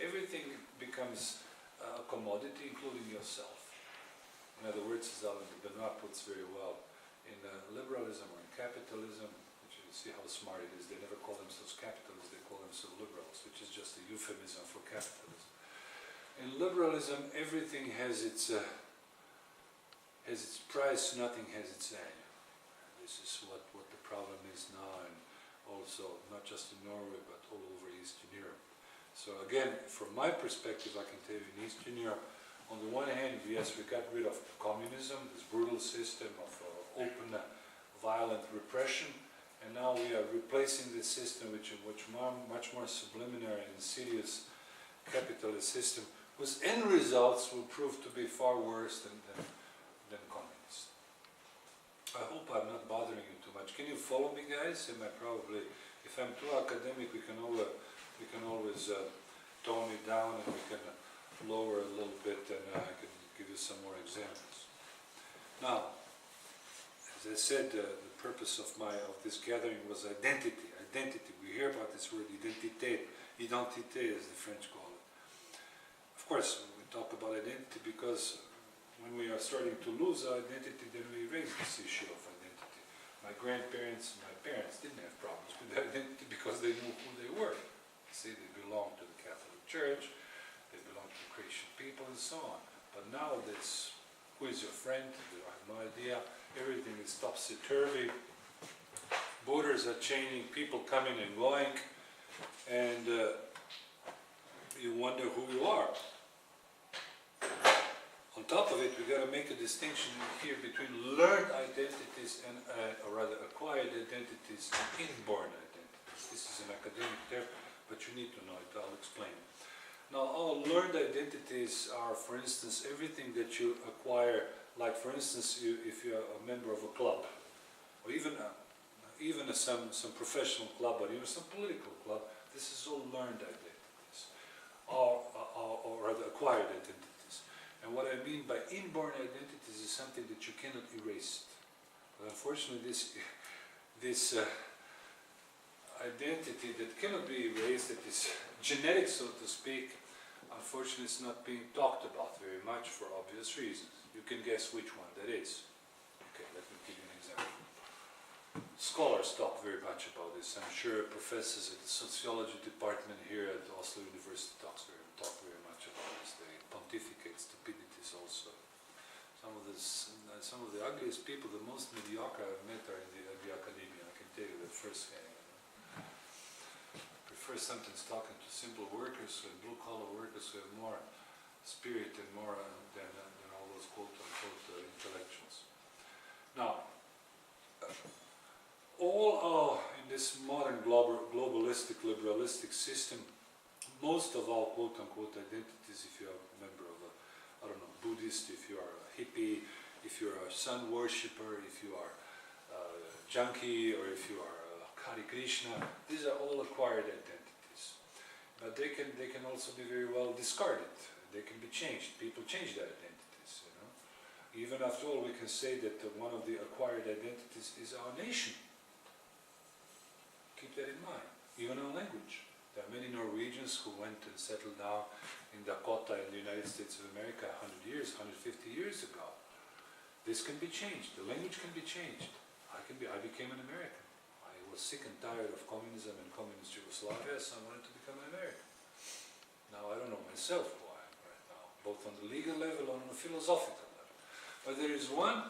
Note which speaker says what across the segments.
Speaker 1: everything becomes a commodity, including yourself. In other words, as Alain de Benoit puts very well, in liberalism or in capitalism, which you see how smart it is, they never call themselves capitalists, they call themselves liberals, which is just a euphemism for capitalism. In liberalism, everything has its price, nothing has its value. This is what the problem is now, and also not just in Norway, but all over Eastern Europe. So again, from my perspective, I can tell you in Eastern Europe, on the one hand, yes, we got rid of communism, this brutal system of open, violent repression, and now we are replacing this system with much more subliminal and insidious capitalist system, whose end results will prove to be far worse than communist. I hope I'm not bothering you too much. Can you follow me, guys? Am I probably, if I'm too academic, we can always tone it down, and we can lower a little bit, and I can give you some more examples. Now, as I said, the purpose of this gathering was identity. Identity. We hear about this word identité. Identité, as the French call it. Of course, we talk about identity because when we are starting to lose our identity, then we raise this issue of identity. My grandparents and my parents didn't have problems with their identity because they knew who they were. See, they belonged to the Catholic Church, they belonged to the Christian people, and so on. But now this, who is your friend? You have no idea. Everything is topsy-turvy. Borders are changing, people coming and going, and you wonder who you are. On top of it, we've got to make a distinction here between learned identities and, or rather, acquired identities and inborn identities. This is an academic term, but you need to know it. I'll explain. Now, all learned identities are, for instance, everything that you acquire. Like, for instance, if you're a member of a club, or even some professional club, or even some political club, this is all learned identities, or rather acquired identities. And what I mean by inborn identities is something that you cannot erase. But unfortunately, this identity that cannot be erased, that is genetic, so to speak, unfortunately it's not being talked about very much for obvious reasons. You can guess which one that is. Okay, let me give you an example. Scholars talk very much about this. I'm sure professors at the sociology department here at Oslo University talk very much about this. They pontificate stupidities also. Some of the ugliest people, the most mediocre I've met are in the academia. I can tell you that firsthand. I prefer sometimes talking to simple workers, blue-collar workers who have more spirit and more than all those quote-unquote intellectuals. Now, all in this modern globalistic, liberalistic system, most of all quote-unquote identities, if you are a member of a, I don't know, Buddhist, if you are a hippie, if you are a sun worshipper, if you are a junkie, or if you are a Hare Krishna, these are all acquired identities. But they can also be very well discarded. They can be changed. People change their identities, you know. Even after all, we can say that one of the acquired identities is our nation. Keep that in mind. Even our language. There are many Norwegians who went and settled down in Dakota in the United States of America 100 years, 150 years ago. This can be changed. The language can be changed. I became an American. I was sick and tired of communism and communist Yugoslavia, so I wanted to become an American. Now I don't know myself who I am right now, both on the legal level and on the philosophical level. But there is one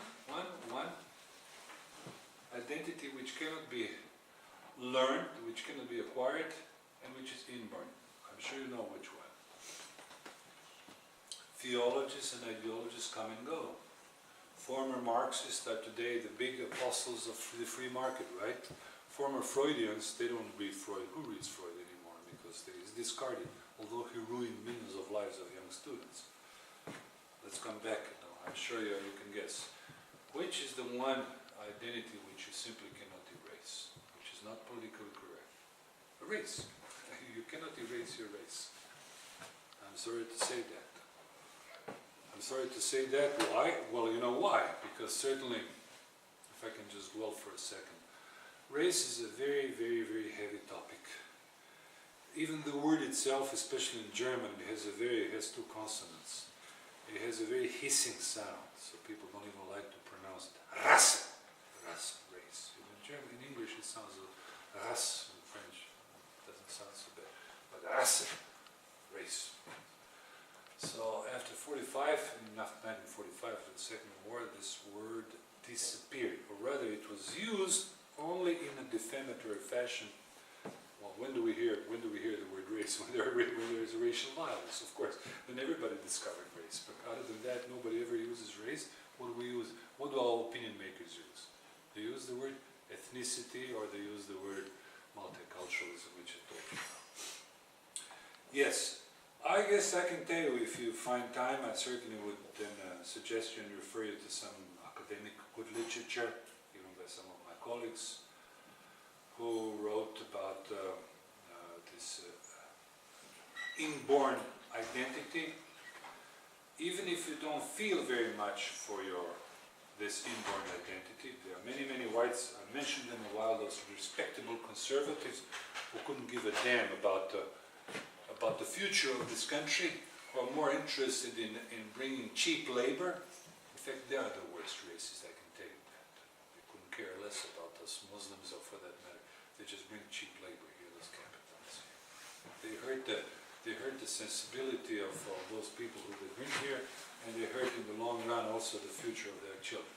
Speaker 1: identity which cannot be learned, which cannot be acquired, and which is inborn. I'm sure you know which one. Theologies and ideologies come and go. Former Marxists are today the big apostles of the free market, right? Former Freudians, they don't read Freud. Who reads Freud anymore? Because he's discarded, although he ruined millions of lives of young students. Let's come back now. I'm sure you can guess. Which is the one identity which you simply cannot erase? Which is not politically correct? A race. You cannot erase your race. I'm sorry to say that. I'm sorry to say that. Why? Well, you know why. Because certainly, if I can just dwell for a second, race is a very, very, very heavy topic. even the word itself, especially in German, has two consonants. It has a very hissing sound, so people don't even like to pronounce it. Rasse, race. In German, in English, it sounds race. In French, it doesn't sound so bad. But race, race. So after 1945, after the Second War, this word disappeared, or rather, it was used only in a defamatory fashion. Well, when do we hear the word race? When there is racial violence, of course. Then everybody discovered race. But other than that, nobody ever uses race. What do we use? What do our opinion makers use? They use the word ethnicity, or they use the word multiculturalism, which I told you about. Yes, I guess I can tell you, if you find time, I certainly would then suggest you and refer you to some academic good literature, even by some of my colleagues, who wrote about this inborn identity. Even if you don't feel very much for this inborn identity, there are many whites, I mentioned them a while, those respectable conservatives who couldn't give a damn about the future of this country, who are more interested in bringing cheap labor. In fact, they are the worst racists, I can tell you that. They couldn't care less about us Muslims, or for that matter. They just bring cheap labor here, those capitalists. They hurt the sensibility of those people who they bring here, and they hurt in the long run also the future of their children.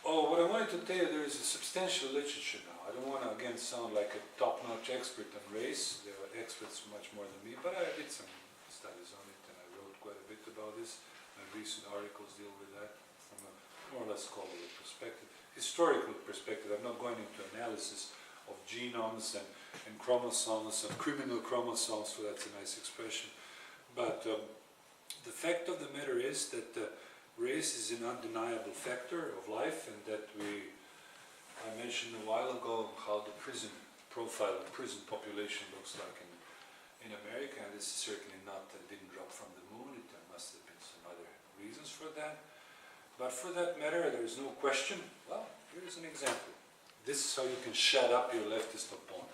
Speaker 1: Oh, what I wanted to tell you, there is a substantial literature now. I don't want to again sound like a top-notch expert on race. There are experts much more than me, but I did some studies on it, and I wrote quite a bit about this. My recent articles deal with that from a more or less scholarly perspective. Historical perspective. I'm not going into analysis of genomes and chromosomes and criminal chromosomes, so that's a nice expression. But the fact of the matter is that race is an undeniable factor of life, and that I mentioned a while ago how the prison profile, the prison population looks like in America, and this is certainly not, didn't drop from the moon. There must have been some other reasons for that. But for that matter, there is no question. Well, here's an example. This is how you can shut up your leftist opponent.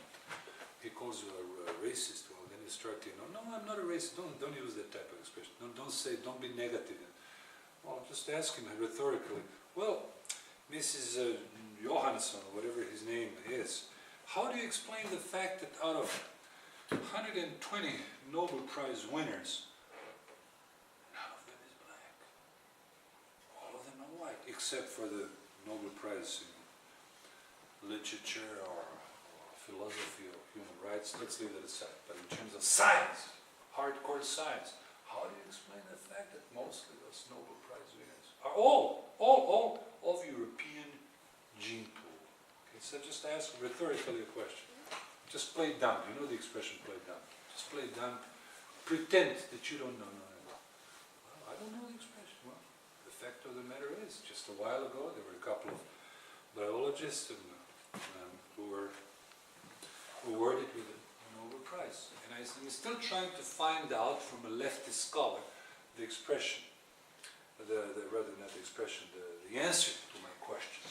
Speaker 1: He calls you a racist. Well, then you start to, no, I'm not a racist. Don't use that type of expression. Don't be negative. Well, just ask him rhetorically. Well, Mrs. Johansson, or whatever his name is, how do you explain the fact that out of 120 Nobel Prize winners, none of them is black? All of them are white, except for the Nobel Prize in literature or philosophy or human rights. Let's leave that aside. But in terms of science, hardcore science, how do you explain the fact that mostly those Nobel Prize winners are all of European gene pool? Okay, so just ask rhetorically a question. Just play it dumb. You know the expression play dumb. Just play it dumb. Pretend that you don't know. Well, I don't know the expression. Well, the fact of the matter is, just a while ago, there were a couple of biologists who were awarded with a Nobel Prize. And I'm still trying to find out from a leftist scholar the expression, rather not the expression, the answer to my question.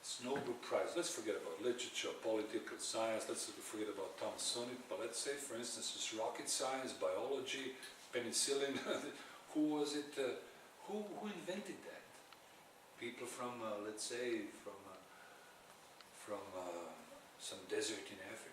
Speaker 1: It's Nobel Prize. Let's forget about literature, political science. Let's forget about tomsunic. But let's say, for instance, it's rocket science, biology, penicillin. Who was it? Who invented that? People from, let's say, from some desert in Africa.